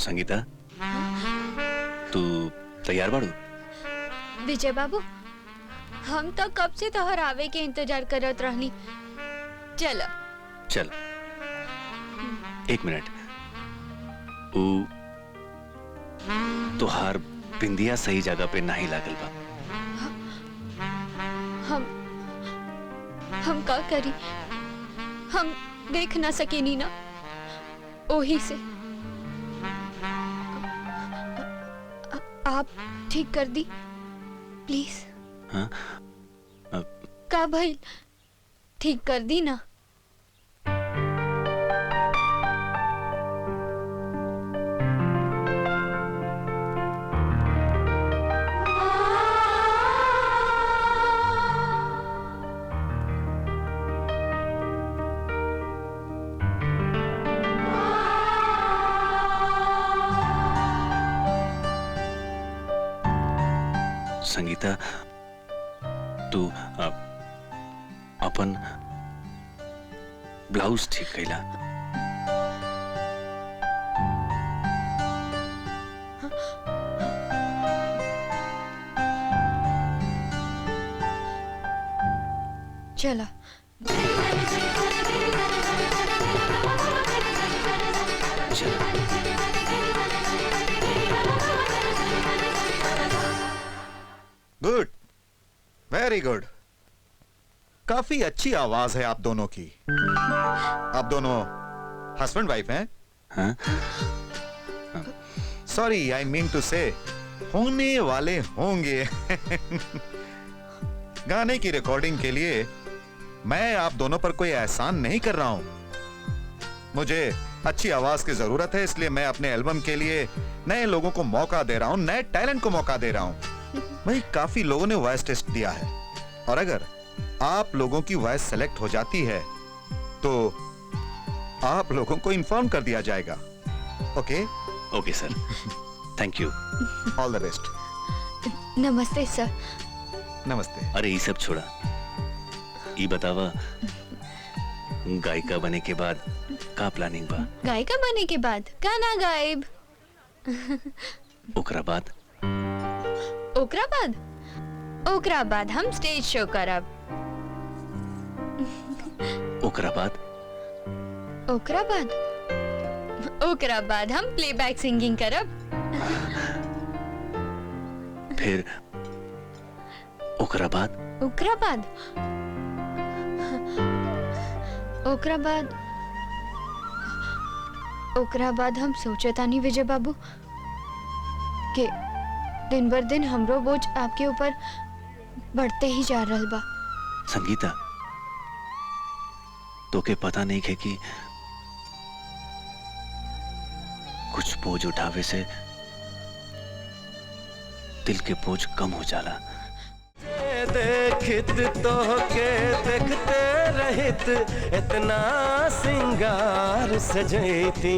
संगीता तू तैयार बाड़ू? विजय बाबू, हम तो कब से तोहर आवे के इंतजार करत रहनी। चल चल एक मिनट, तुहार बिंदिया सही जगह पे नहीं लागल बा। हम का करी, हम देख ना सकेनी ना, ओही से। आप ठीक कर दी प्लीज। हाँ? का भाई ठीक कर दी ना। संगीता तू अपन ब्लाउज ठीक कैला। चला गुड, वेरी गुड। काफी अच्छी आवाज है आप दोनों की। आप दोनों हस्बैंड वाइफ हैं? हाँ? सॉरी, आई मीन टू से होने वाले होंगे। गाने की रिकॉर्डिंग के लिए मैं आप दोनों पर कोई एहसान नहीं कर रहा हूं। मुझे अच्छी आवाज की जरूरत है, इसलिए मैं अपने एल्बम के लिए नए लोगों को मौका दे रहा हूं, नए टैलेंट को मौका दे रहा हूं। वही काफी लोगों ने वॉइस टेस्ट दिया है और अगर आप लोगों की वॉइस सेलेक्ट हो जाती है तो आप लोगों को इन्फॉर्म कर दिया जाएगा। Okay? Okay sir, thank you. All the best. नमस्ते सर। नमस्ते। अरे ये सब छोड़ा, ये बतावा गायिका बने के बाद का प्लानिंग बा? गायिका बने के बाद गाना गायब। ओकरा बाद? ओकरा बाद हम स्टेज शो करब। ओकरा बाद? ओकरा बाद हम प्लेबैक सिंगिंग करब। फिर ओकरा बाद? ओकरा बाद हम सोचतानी विजय बाबू के दिन बर दिन हमरो बोझ आपके ऊपर बढ़ते ही जा रहल बा। संगीता, तोके पता नहीं है कि कुछ बोझ उठावे से दिल के बोझ कम हो जाला। देखित तो के देखते रहित इतना सिंगार सजैती।